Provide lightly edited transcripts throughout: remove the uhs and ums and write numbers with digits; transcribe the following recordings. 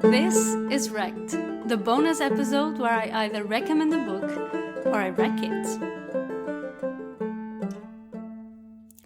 This is Wrecked, the bonus episode where I either recommend a book or I wreck it.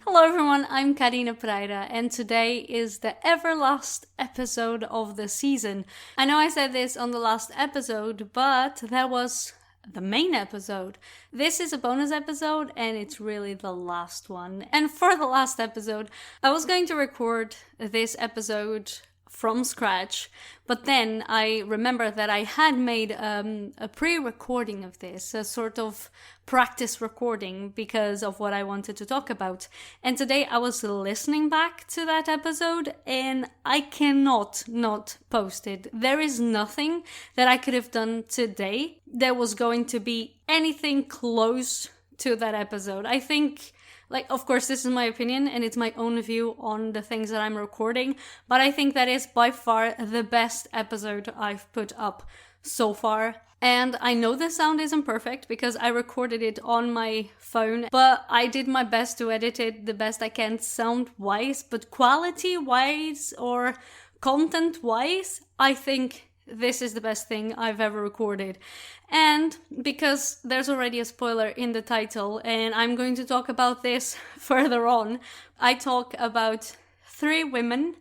Hello everyone, I'm Karina Pereira and today is the ever last episode of the season. I know I said this on the last episode, but that was the main episode. This is a bonus episode and it's really the last one. And for the last episode, I was going to record this episode from scratch, but then I remember that I had made a pre-recording of this, a sort of practice recording because of what I wanted to talk about. And today I was listening back to that episode and I cannot not post it. There is nothing that I could have done today that was going to be anything close to that episode. I think, of course, this is my opinion and it's my own view on the things that I'm recording, but I think that is by far the best episode I've put up so far. And I know the sound isn't perfect because I recorded it on my phone, but I did my best to edit it the best I can sound-wise, but quality-wise or content-wise, I think this is the best thing I've ever recorded. And because there's already a spoiler in the title, and I'm going to talk about this further on, I talk about Three Women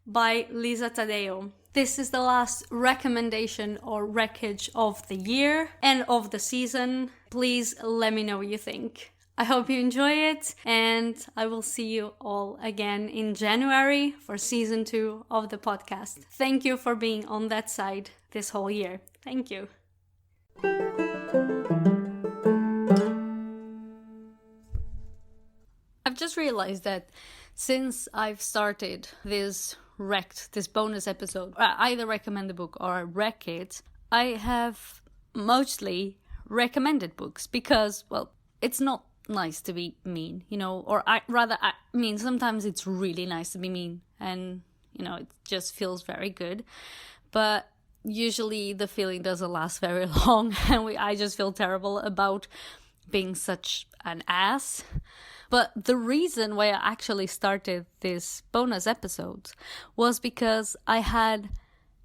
by Lisa Taddeo. This is the last recommendation or wreckage of the year and of the season. Please let me know what you think. I hope you enjoy it, and I will see you all again in January for season 2 of the podcast. Thank you for being on that side this whole year. Thank you. I've just realized that since I've started this bonus episode, I either recommend a book or I wreck it, I have mostly recommended books because, well, it's not nice to be mean, sometimes it's really nice to be mean and, it just feels very good. But usually the feeling doesn't last very long and I just feel terrible about being such an ass. But the reason why I actually started this bonus episode was because I had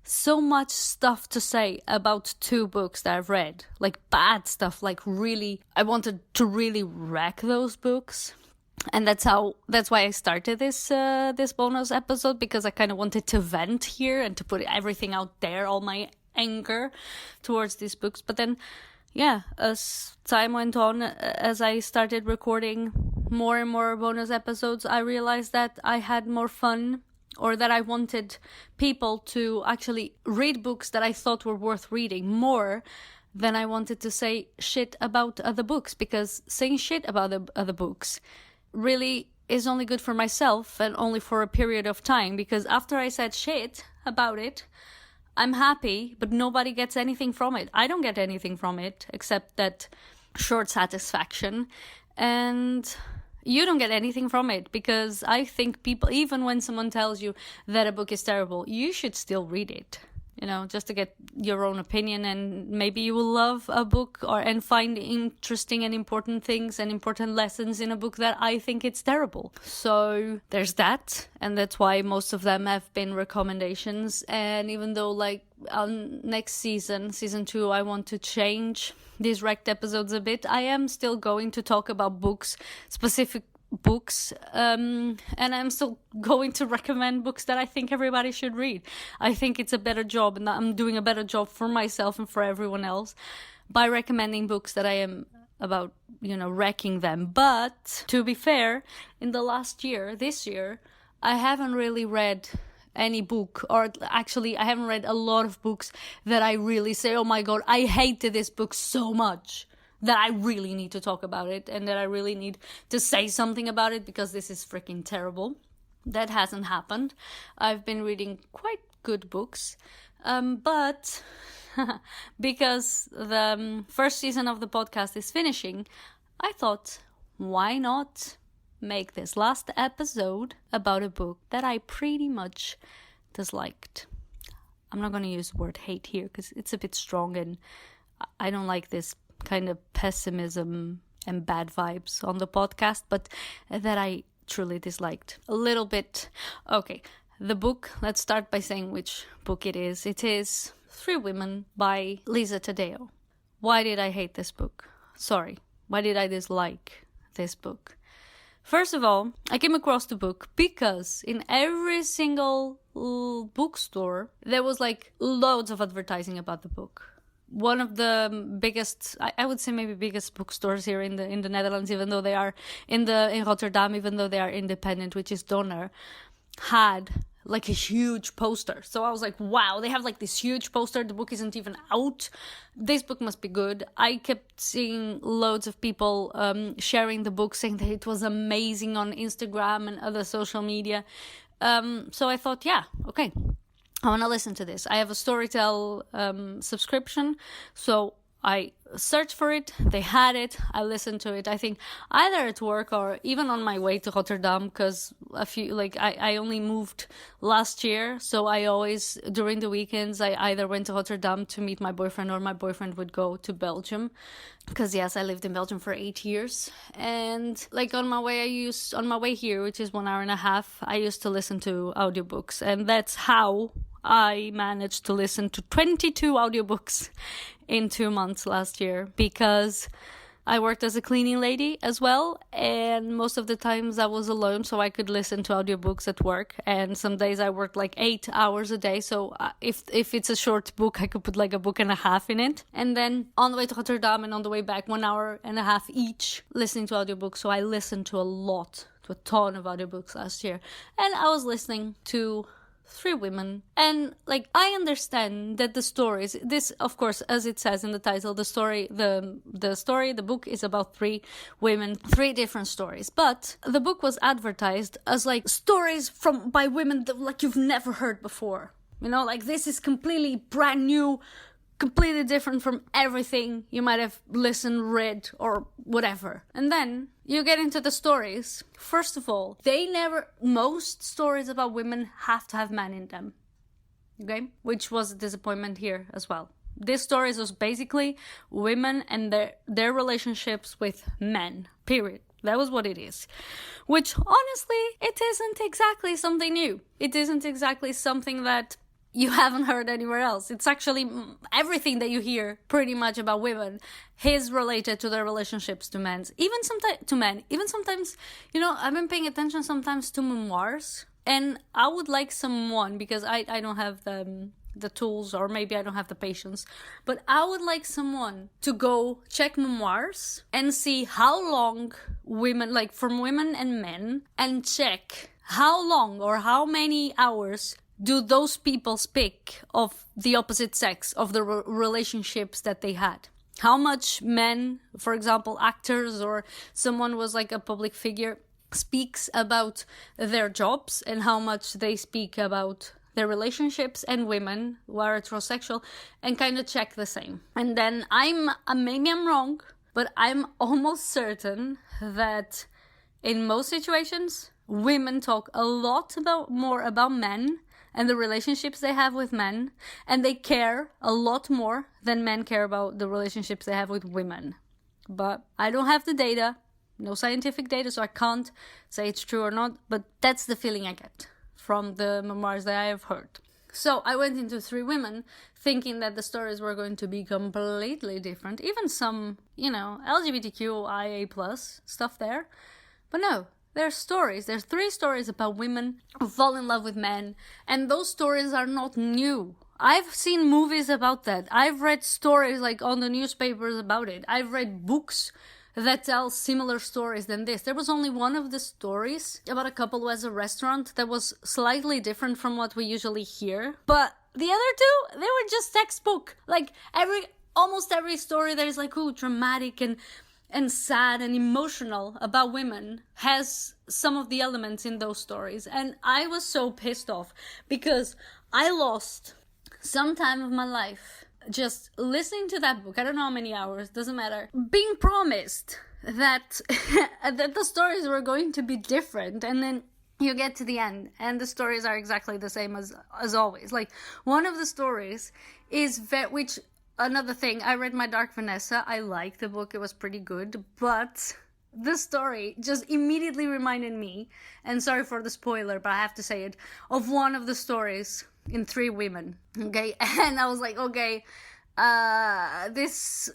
so much stuff to say about 2 books that I've read, like bad stuff, like really, I wanted to really wreck those books. And that's why I started this bonus episode, because I kind of wanted to vent here and to put everything out there, all my anger towards these books. But then, as time went on, as I started recording more and more bonus episodes, I realized that I had more fun, or that I wanted people to actually read books that I thought were worth reading more than I wanted to say shit about other books, because saying shit about the other books really is only good for myself and only for a period of time, because after I said shit about it, I'm happy, but nobody gets anything from it. I don't get anything from it except that short satisfaction, and you don't get anything from it, because I think people, even when someone tells you that a book is terrible, you should still read it, just to get your own opinion, and maybe you will love a book and find interesting and important things and important lessons in a book that I think it's terrible. So there's that, and that's why most of them have been recommendations. And even though on next season 2, I want to change these wrecked episodes a bit, I am still going to talk about specific books, and I'm still going to recommend books that I think everybody should read. I think it's a better job, and I'm doing a better job for myself and for everyone else by recommending books that I am about, wrecking them. But to be fair, in this year, I haven't really read any book, or actually I haven't read a lot of books that I really say, oh my god, I hated this book so much that I really need to talk about it and that I really need to say something about it because this is freaking terrible. That hasn't happened. I've been reading quite good books, but because the first season of the podcast is finishing, I thought, why not make this last episode about a book that I pretty much disliked. I'm not going to use the word hate here because it's a bit strong and I don't like this kind of pessimism and bad vibes on the podcast, but that I truly disliked a little bit. Okay, the book, let's start by saying which book it is. It is Three Women by Lisa Taddeo. Why did I hate this book? Sorry, why did I dislike this book? First of all, I came across the book because in every single bookstore, there was like loads of advertising about the book. One of the biggest, I would say maybe biggest bookstores here in the Netherlands, even though they are in Rotterdam, even though they are independent, which is Donner, had like a huge poster. So I was like, wow, they have like this huge poster. The book isn't even out. This book must be good. I kept seeing loads of people sharing the book, saying that it was amazing on Instagram and other social media. So I thought, yeah, okay, I want to listen to this. I have a Storytel subscription, so I searched for it, they had it, I listened to it, I think either at work or even on my way to Rotterdam, because I only moved last year, so I always, during the weekends, I either went to Rotterdam to meet my boyfriend or my boyfriend would go to Belgium, because yes, I lived in Belgium for 8 years, and like on my way here, which is 1 hour and a half, I used to listen to audiobooks, and that's how I managed to listen to 22 audiobooks in 2 months last year, because I worked as a cleaning lady as well, and most of the times I was alone, so I could listen to audiobooks at work, and some days I worked like 8 hours a day, so if it's a short book, I could put like a book and a half in it, and then on the way to Rotterdam and on the way back, 1 hour and a half each listening to audiobooks, so I listened to a ton of audiobooks last year, and I was listening to Three Women, and like I understand that the stories, this of course, as it says in the title, the book is about 3 women, 3 different stories, but the book was advertised as like stories by women that like you've never heard before, you know, like this is completely brand new, completely different from everything you might have listened, read, or whatever. And then you get into the stories. First of all, most stories about women have to have men in them. Okay? Which was a disappointment here as well. This story was basically women and their relationships with men. Period. That was what it is. Which, honestly, it isn't exactly something new. It isn't exactly something that you haven't heard anywhere else. It's actually everything that you hear pretty much about women is related to their relationships to men. Even sometimes, you know, I've been paying attention sometimes to memoirs, and I would like someone, because I don't have the tools, or maybe I don't have the patience, but I would like someone to go check memoirs and see how long women, like from women and men, and check how long or how many hours do those people speak of the opposite sex, of the relationships that they had. How much men, for example, actors or someone was like a public figure, speaks about their jobs, and how much they speak about their relationships, and women who are heterosexual, and kind of check the same. And then maybe I'm wrong, but I'm almost certain that in most situations, women talk a lot more about men and the relationships they have with men, and they care a lot more than men care about the relationships they have with women. But I don't have the data, no scientific data, so I can't say it's true or not, but that's the feeling I get from the memoirs that I have heard. So I went into Three Women thinking that the stories were going to be completely different, even some, you know, LGBTQIA+ stuff there, but no. There's stories. There's 3 stories about women who fall in love with men, and those stories are not new. I've seen movies about that. I've read stories like on the newspapers about it. I've read books that tell similar stories than this. There was only one of the stories about a couple who has a restaurant that was slightly different from what we usually hear, but the other 2, they were just textbook. Like almost every story that is like, ooh, dramatic and sad and emotional about women has some of the elements in those stories. And I was so pissed off because I lost some time of my life just listening to that book. I don't know how many hours, doesn't matter. Being promised that that the stories were going to be different, and then you get to the end and the stories are exactly the same as always. Like one of the stories is which another thing, I read My Dark Vanessa. I liked the book, it was pretty good, but the story just immediately reminded me, and sorry for the spoiler, but I have to say it, of one of the stories in Three Women. Okay, and I was like, okay, it's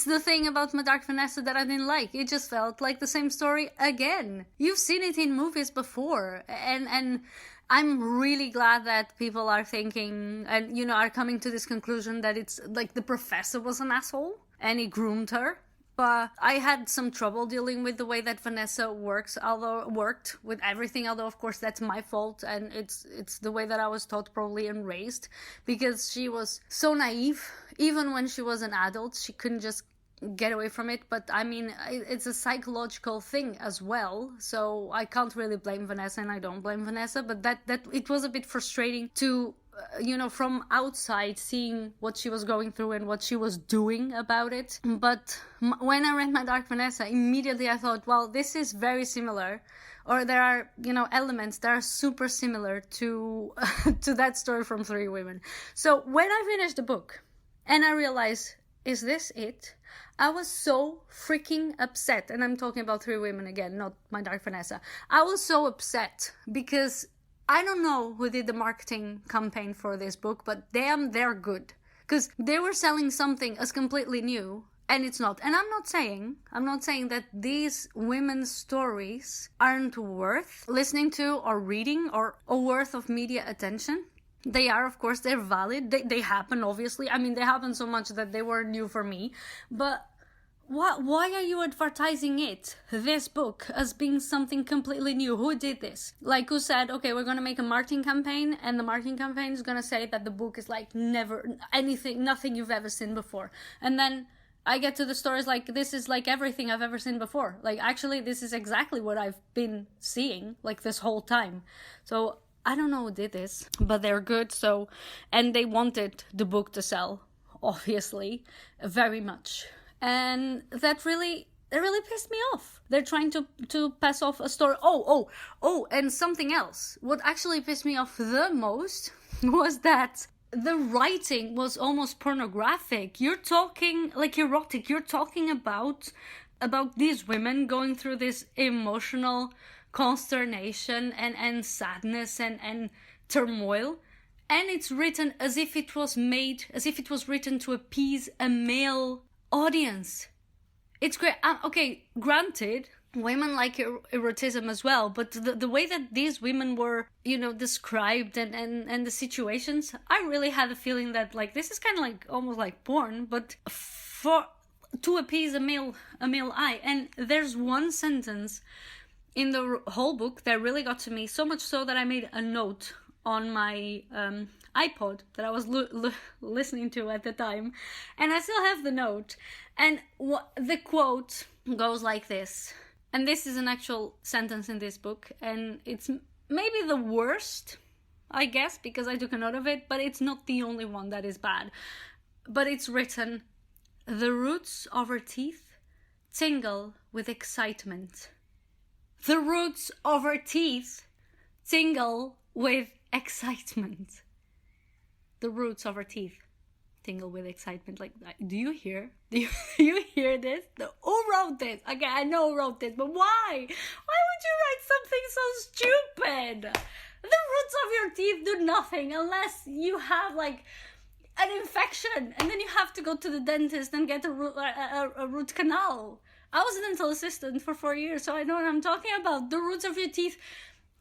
the thing about My Dark Vanessa that I didn't like. It just felt like the same story again. You've seen it in movies before, and I'm really glad that people are thinking and, are coming to this conclusion that it's like the professor was an asshole and he groomed her. But I had some trouble dealing with the way that Vanessa worked with everything, although of course that's my fault, and it's the way that I was taught probably and raised, because she was so naive. Even when she was an adult, she couldn't just get away from it. But I mean, it's a psychological thing as well, so I can't really blame Vanessa, and I don't blame Vanessa, but that it was a bit frustrating to from outside, seeing what she was going through and what she was doing about it. But when I read My Dark Vanessa, immediately I thought, well, this is very similar, or there are, elements that are super similar to to that story from Three Women. So when I finished the book and I realized, is this it? I was so freaking upset. And I'm talking about Three Women again, not My Dark Vanessa. I was so upset because I don't know who did the marketing campaign for this book, but damn, they're good. Because they were selling something as completely new, and it's not. And I'm not saying that these women's stories aren't worth listening to or reading or worth of media attention. They are, of course, they're valid. They happen, obviously. I mean, they happen so much that they were new for me. But why are you advertising this book, as being something completely new? Who did this? Like, who said, okay, we're going to make a marketing campaign, and the marketing campaign is going to say that the book is like nothing you've ever seen before. And then I get to the stories like, this is like everything I've ever seen before. Like, actually, this is exactly what I've been seeing, like, this whole time. So I don't know who did this, but they're good. So, and they wanted the book to sell, obviously, very much. And that really pissed me off. They're trying to pass off a story. Oh, and something else. What actually pissed me off the most was that the writing was almost pornographic. You're talking like erotic. You're talking about these women going through this emotional consternation and sadness and turmoil. And it's written as if it was written to appease a male audience. It's great. Okay, granted, women like erotism as well, but the way that these women were, described and the situations, I really had a feeling that, like, this is kind of like almost like porn, but to appease a male eye. And there's one sentence in the whole book that really got to me, so much so that I made a note on my iPod that I was listening to at the time, and I still have the note. And the quote goes like this, and this is an actual sentence in this book, and it's maybe the worst, I guess, because I took a note of it, but it's not the only one that is bad. But it's written, "The roots of her teeth tingle with excitement." The roots of her teeth tingle with excitement. The roots of her teeth tingle with excitement. Like, do you hear this? Who wrote this? Okay, I know who wrote this, but why? Why would you write something so stupid? The roots of your teeth do nothing unless you have like an infection, and then you have to go to the dentist and get a root canal. I was a dental assistant for 4 years, so I know what I'm talking about. The roots of your teeth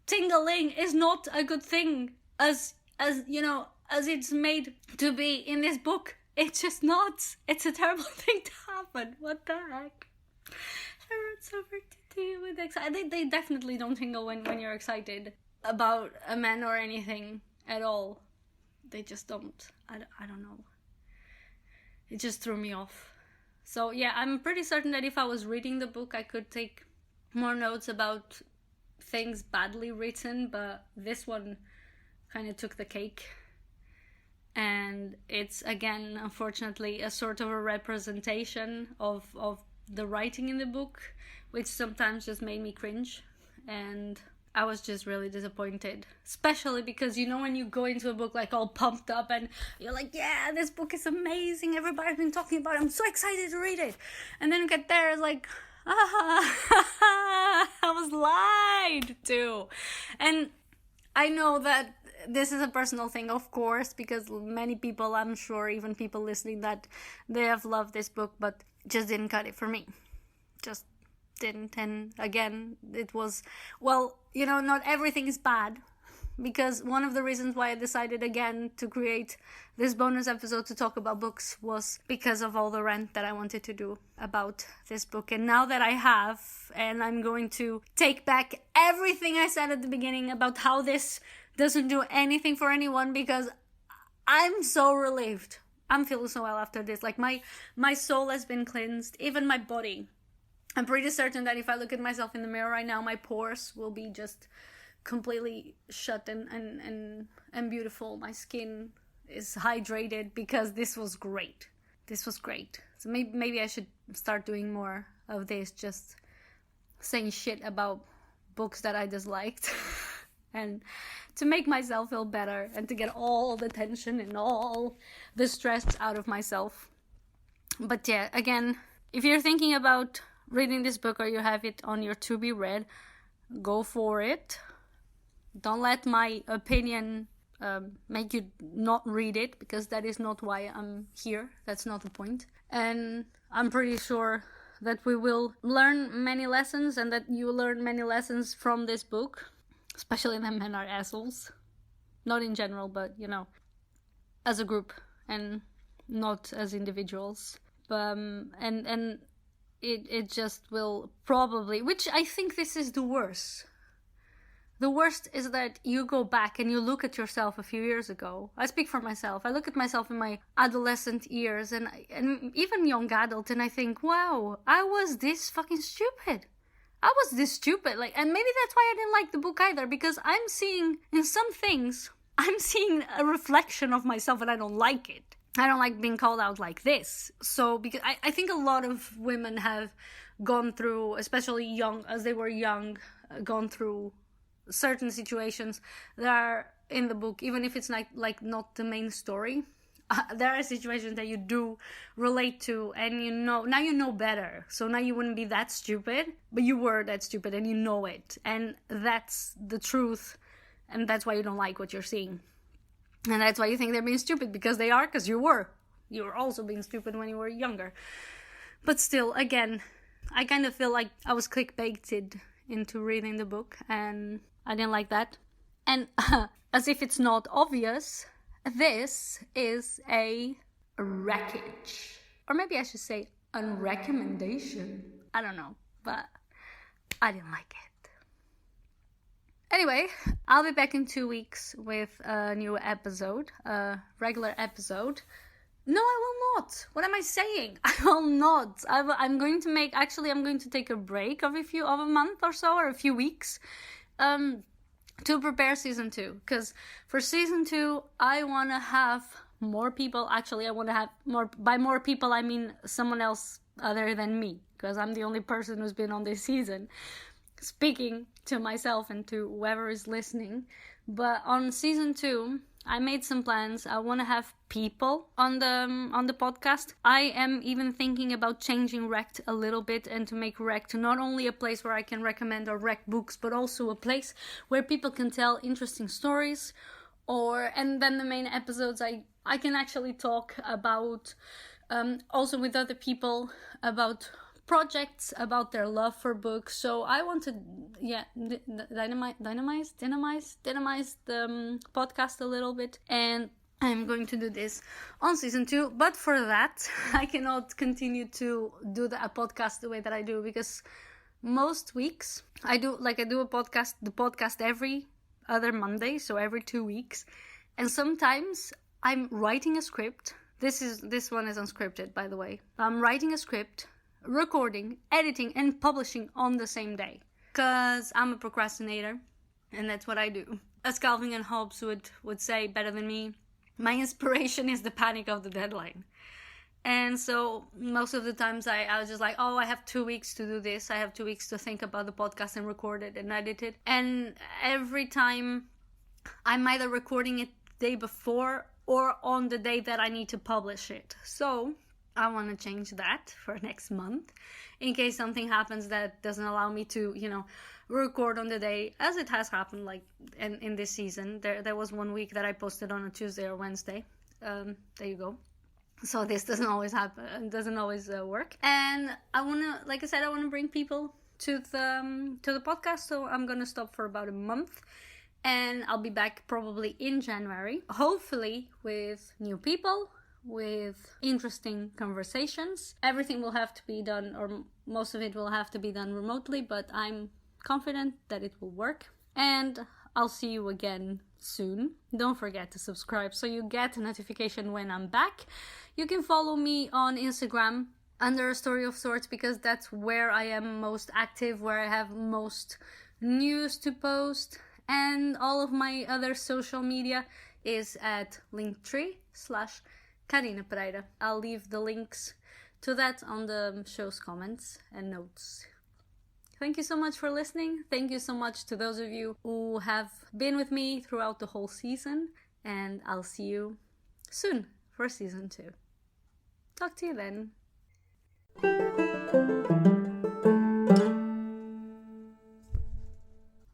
tingling is not a good thing, as it's made to be in this book. It's just not. It's a terrible thing to happen. What the heck? The roots of her teeth with excitement. They definitely don't tingle when you're excited about a man or anything at all. They just don't. I don't know. It just threw me off. So yeah, I'm pretty certain that if I was reading the book, I could take more notes about things badly written, but this one kind of took the cake. And it's, again, unfortunately, a sort of a representation of the writing in the book, which sometimes just made me cringe. And I was just really disappointed, especially because, when you go into a book like all pumped up and you're like, yeah, this book is amazing, everybody's been talking about it, I'm so excited to read it. And then you get there, it's like, I was lied to. And I know that this is a personal thing, of course, because many people, I'm sure, even people listening, that they have loved this book, but just didn't cut it for me. Just didn't. And again, it was, well, not everything is bad. Because one of the reasons why I decided again to create this bonus episode to talk about books was because of all the rant that I wanted to do about this book. And now that I have, and I'm going to take back everything I said at the beginning about how this doesn't do anything for anyone, because I'm so relieved. I'm feeling so well after this. Like my soul has been cleansed, even my body. I'm pretty certain that if I look at myself in the mirror right now, my pores will be just completely shut and beautiful. My skin is hydrated because this was great. So maybe I should start doing more of this, just saying shit about books that I disliked and to make myself feel better and to get all the tension and all the stress out of myself. But yeah, again, if you're thinking about reading this book or you have it on your to be read, go for it. Don't let my opinion make you not read it, because that is not why I'm here. That's not the point. And I'm pretty sure that we will learn many lessons, and that you learn many lessons from this book, especially that men are assholes. Not in general, but, as a group and not as individuals. And it just will probably, which I think this is the worst. The worst is that you go back and you look at yourself a few years ago. I speak for myself. I look at myself in my adolescent years and even young adult, and I think, wow, I was this fucking stupid. I was this stupid. And maybe that's why I didn't like the book either, because I'm seeing in some things, I'm seeing a reflection of myself and I don't like it. I don't like being called out like this. So, because I think a lot of women have gone through, especially young, as they were young, gone through certain situations that are in the book, even if it's like not the main story. There are situations that you do relate to, and now you know better. So now you wouldn't be that stupid, but you were that stupid and you know it. And that's the truth. And that's why you don't like what you're seeing. And that's why you think they're being stupid, because they are, because you were. You were also being stupid when you were younger. But still, again, I kind of feel like I was clickbaited into reading the book, and I didn't like that. And as if it's not obvious, this is a wreckage. Or maybe I should say unrecommendation. I don't know, but I didn't like it. Anyway, I'll be back in 2 weeks with a new episode, a regular episode. No, I will not. What am I saying? I will not. I'm going to take a break of a month or so, or a few weeks, to prepare season 2. Because for season 2, I want to have more people. Actually, I want to have more. By more people, I mean someone else other than me, because I'm the only person who's been on this season, speaking to myself and to whoever is listening. But on season 2, I made some plans. I want to have people on the podcast. I am even thinking about changing Wrecked a little bit, and to make Wrecked not only a place where I can recommend or rec books, but also a place where people can tell interesting stories. And then the main episodes, I can actually talk about, also with other people, about projects, about their love for books. So I want to dynamize the podcast a little bit, and I'm going to do this on season 2. But for that, I cannot continue to do a podcast the way that I do, because most weeks I do the podcast every other Monday, so every 2 weeks, and sometimes I'm writing a script. This one is unscripted, by the way. I'm writing a script, recording, editing, and publishing on the same day, because I'm a procrastinator, and that's what I do. As Calvin and Hobbes would say better than me, my inspiration is the panic of the deadline. And so most of the times I was just like, oh, I have 2 weeks to do this. I have 2 weeks to think about the podcast and record it and edit it. And every time I'm either recording it the day before or on the day that I need to publish it. So I want to change that for next month in case something happens that doesn't allow me to, record on the day, as it has happened like in this season. There was one week that I posted on a Tuesday or Wednesday. There you go. So this doesn't always happen, doesn't always work. And I want to, like I said, I want to bring people to the podcast. So I'm going to stop for about a month. And I'll be back probably in January, hopefully with new people, with interesting conversations. Everything will have to be done, or most of it will have to be done remotely, but I'm confident that it will work. And I'll see you again soon. Don't forget to subscribe so you get a notification when I'm back. You can follow me on Instagram under A Story of Sorts, because that's where I am most active, where I have most news to post. And all of my other social media is at linktree/Karina Pereira. I'll leave the links to that on the show's comments and notes. Thank you so much for listening. Thank you so much to those of you who have been with me throughout the whole season. And I'll see you soon for season 2. Talk to you then.